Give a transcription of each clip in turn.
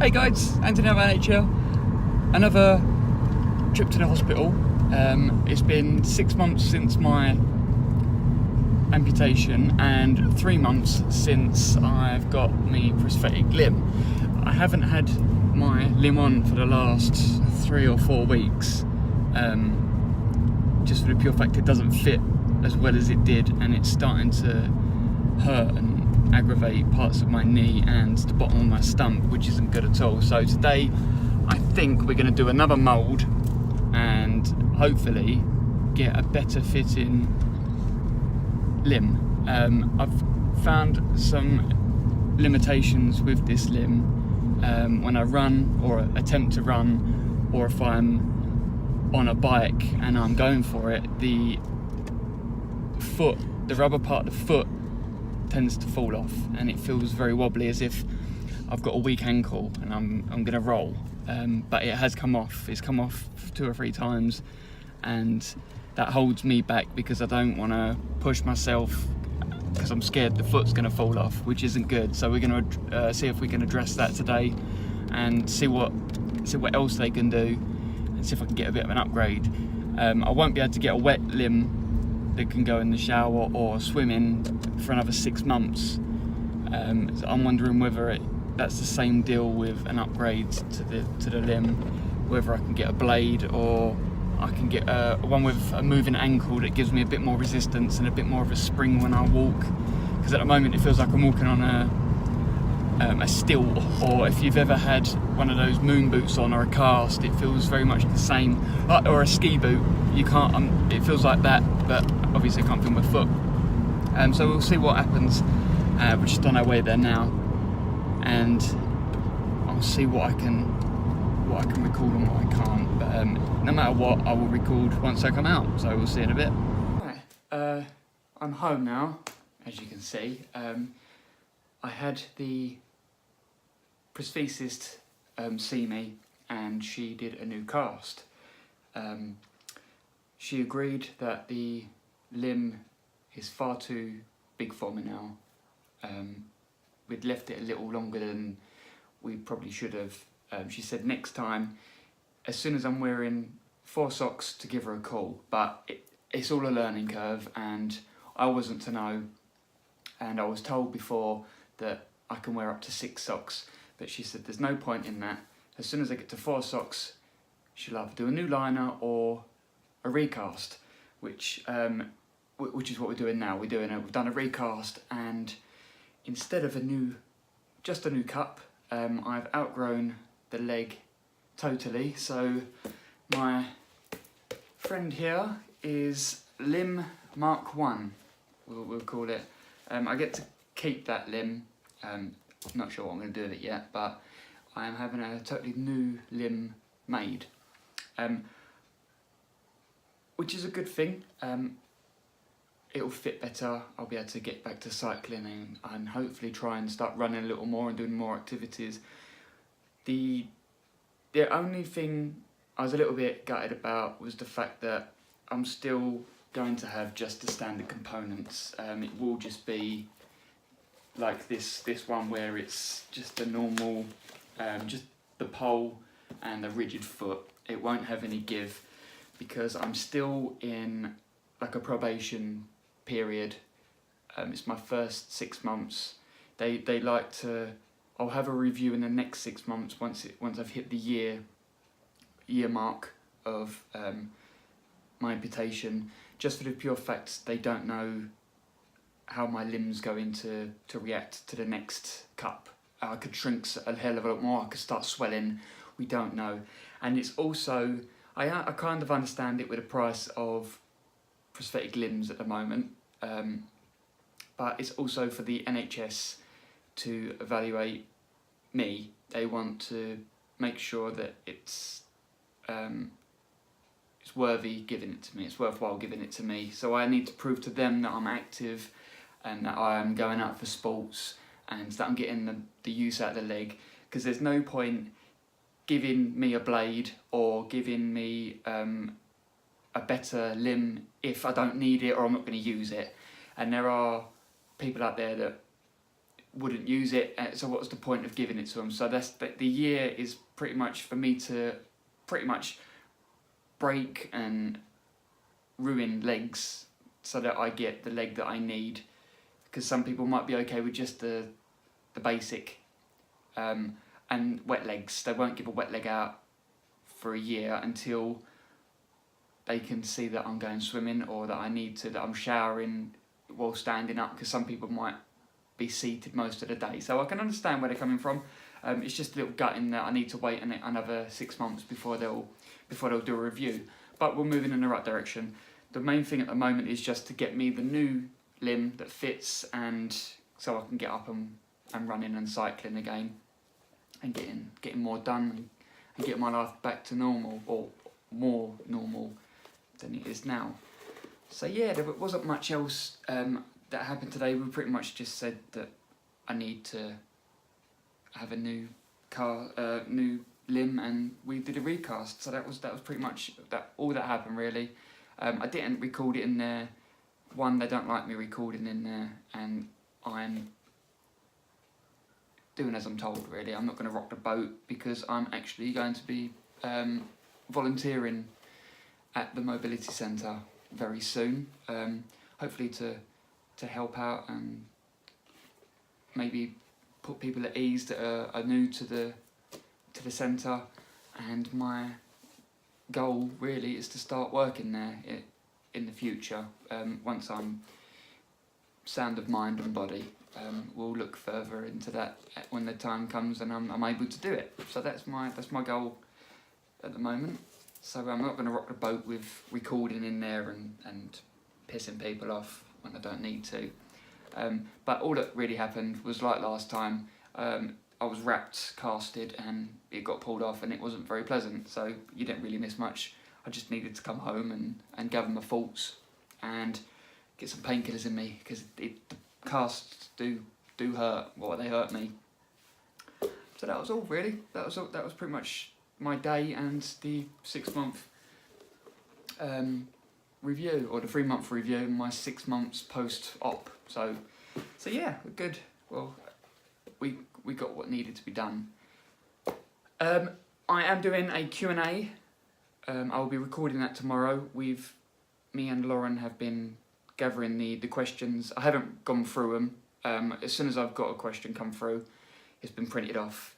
Hey guys, Anthony of NHL. Another trip to the hospital. It's been 6 months since my amputation and 3 months since I've got my prosthetic limb. I haven't had my limb on for the last 3 or 4 weeks, just for the pure fact it doesn't fit as well as it did, and it's starting to hurt and aggravate parts of my knee and the bottom of my stump, which isn't good at all. So today I think we're going to do another mould and hopefully get a better fitting limb. I've found some limitations with this limb when I run or attempt to run, or if I'm on a bike and I'm going for it, the rubber part of the foot tends to fall off and it feels very wobbly, as if I've got a weak ankle and I'm gonna roll, but it has come off. It's come off 2 or 3 times, and that holds me back because I don't want to push myself because I'm scared the foot's gonna fall off, which isn't good. So we're gonna see if we can address that today and see what else they can do and see if I can get a bit of an upgrade. I won't be able to get a wet limb that can go in the shower or swim in for another 6 months. So I'm wondering whether that's the same deal with an upgrade to the limb, whether I can get a blade or I can get one with a moving ankle that gives me a bit more resistance and a bit more of a spring when I walk, because at the moment it feels like I'm walking on a still, or if you've ever had one of those moon boots on or a cast, it feels very much the same, or a ski boot. You can't, it feels like that, but obviously I can't feel my foot. So we'll see what happens. We're just on our way there now, and I'll see what I can record and what I can't. But no matter what, I will record once I come out. So we'll see in a bit. Right, I'm home now, as you can see. I had the prosthesist see me, and she did a new cast. She agreed that the limb is far too big for me now. We'd left it a little longer than we probably should have. She said next time, as soon as I'm wearing 4 socks, to give her a call. But it's all a learning curve, and I wasn't to know. And I was told before that I can wear up to 6 socks, but she said there's no point in that. As soon as I get to 4 socks, she'll either do a new liner or a recast, which is what we're doing now. We've done a recast, and instead of just a new cup, I've outgrown the leg totally. So my friend here is limb Mark 1, we'll call it. I get to keep that limb. Not sure what I'm going to do with it yet, but I am having a totally new limb made, which is a good thing. It'll fit better. I'll be able to get back to cycling and hopefully try and start running a little more and doing more activities. The only thing I was a little bit gutted about was the fact that I'm still going to have just the standard components. It will just be like this one, where it's just a normal, just the pole and a rigid foot. It won't have any give because I'm still in like a probation period. It's my first 6 months. They like to. I'll have a review in the next 6 months once I've hit the year mark of my amputation. Just for the pure fact they don't know how my limb's going to react to the next cup. I could shrink a hell of a lot more. I could start swelling. We don't know, and it's also I kind of understand it with the price of prosthetic limbs at the moment, but it's also for the NHS to evaluate me. They want to make sure that it's worthy giving it to me. It's worthwhile giving it to me. So I need to prove to them that I'm active and that I am going out for sports and that I'm getting the use out of the leg. Because there's no point giving me a blade or giving me a better limb if I don't need it or I'm not going to use it. And there are people out there that wouldn't use it. So what's the point of giving it to them? So the year is pretty much for me to pretty much break and ruin legs so that I get the leg that I need. Because some people might be okay with just the basic and wet legs. They won't give a wet leg out for a year until they can see that I'm going swimming, or that that I'm showering while standing up, because some people might be seated most of the day. So I can understand where they're coming from. It's just a little gutting that I need to wait another 6 months before they'll do a review. But we're moving in the right direction. The main thing at the moment is just to get me the new limb that fits, and so I can get up and running and cycling again, and getting more done, and getting my life back to normal, or more normal than it is now. So yeah, there wasn't much else that happened today. We pretty much just said that I need to have a new new limb, and we did a recast. So that was pretty much all that happened really. I didn't record it in there. One, they don't like me recording in there, and I'm doing as I'm told really. I'm not going to rock the boat, because I'm actually going to be volunteering at the mobility centre very soon, hopefully to help out and maybe put people at ease that are new to the centre. And my goal really is to start working there in the future, once I'm sound of mind and body. We'll look further into that when the time comes and I'm able to do it. So that's my goal at the moment. So I'm not going to rock the boat with recording in there and pissing people off when I don't need to. But all that really happened was like last time. I was wrapped, casted, and it got pulled off, and it wasn't very pleasant. So you didn't really miss much. I just needed to come home and gather my thoughts and get some painkillers in me, because the casts do hurt. Well, they hurt me. So that was all really. That was pretty much my day and the 6 month review, or the 3 month review, and my 6 months post-op. So yeah, we're good. Well, we got what needed to be done. I am doing a Q&A. I'll be recording that tomorrow. Me and Lauren have been gathering the questions. I haven't gone through them. As soon as I've got a question come through, it's been printed off,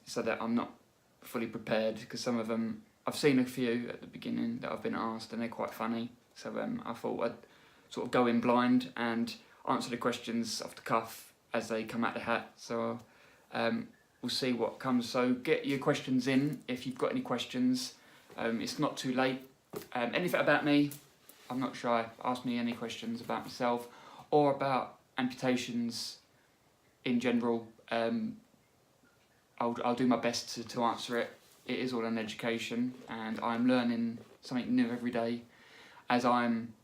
so that I'm not fully prepared, because some of them, I've seen a few at the beginning that I've been asked, and they're quite funny. So I thought I'd sort of go in blind and answer the questions off the cuff as they come out the hat. So we'll see what comes. So get your questions in if you've got any questions. It's not too late. Anything about me, I'm not shy. Ask me any questions about myself or about amputations in general. I'll do my best to answer it. It is all an education, and I'm learning something new every day as I'm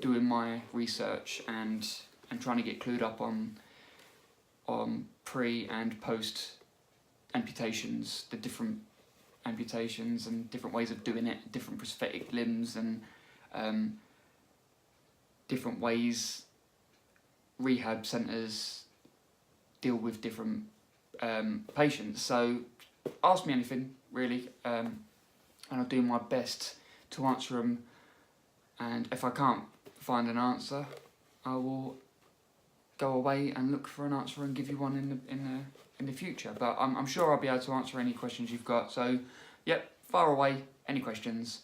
doing my research and trying to get clued up on pre and post amputations, the different amputations and different ways of doing it, different prosthetic limbs, and different ways rehab centres deal with different patients. So ask me anything really, and I'll do my best to answer them. And if I can't find an answer, I will go away and look for an answer and give you one in the future. But I'm sure I'll be able to answer any questions you've got. So, yep, fire away any questions.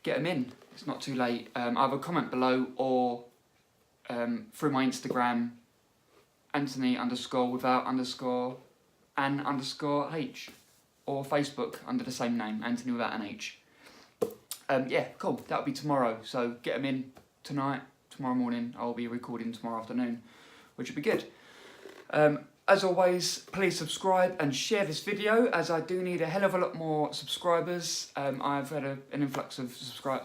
Get them in. It's not too late. Either comment below or through my Instagram, Anthony_without_an_H, or Facebook under the same name, Anthony without an H. Yeah, cool. That'll be tomorrow. So get them in tonight. Tomorrow morning, I'll be recording tomorrow afternoon, which will be good. As always, please subscribe and share this video, as I do need a hell of a lot more subscribers. I've had an influx of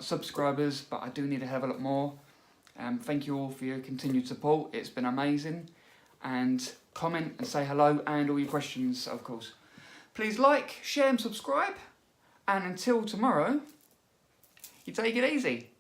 subscribers, but I do need a hell of a lot more. Thank you all for your continued support. It's been amazing. And comment and say hello, and all your questions, of course. Please like, share and subscribe. And until tomorrow, you take it easy.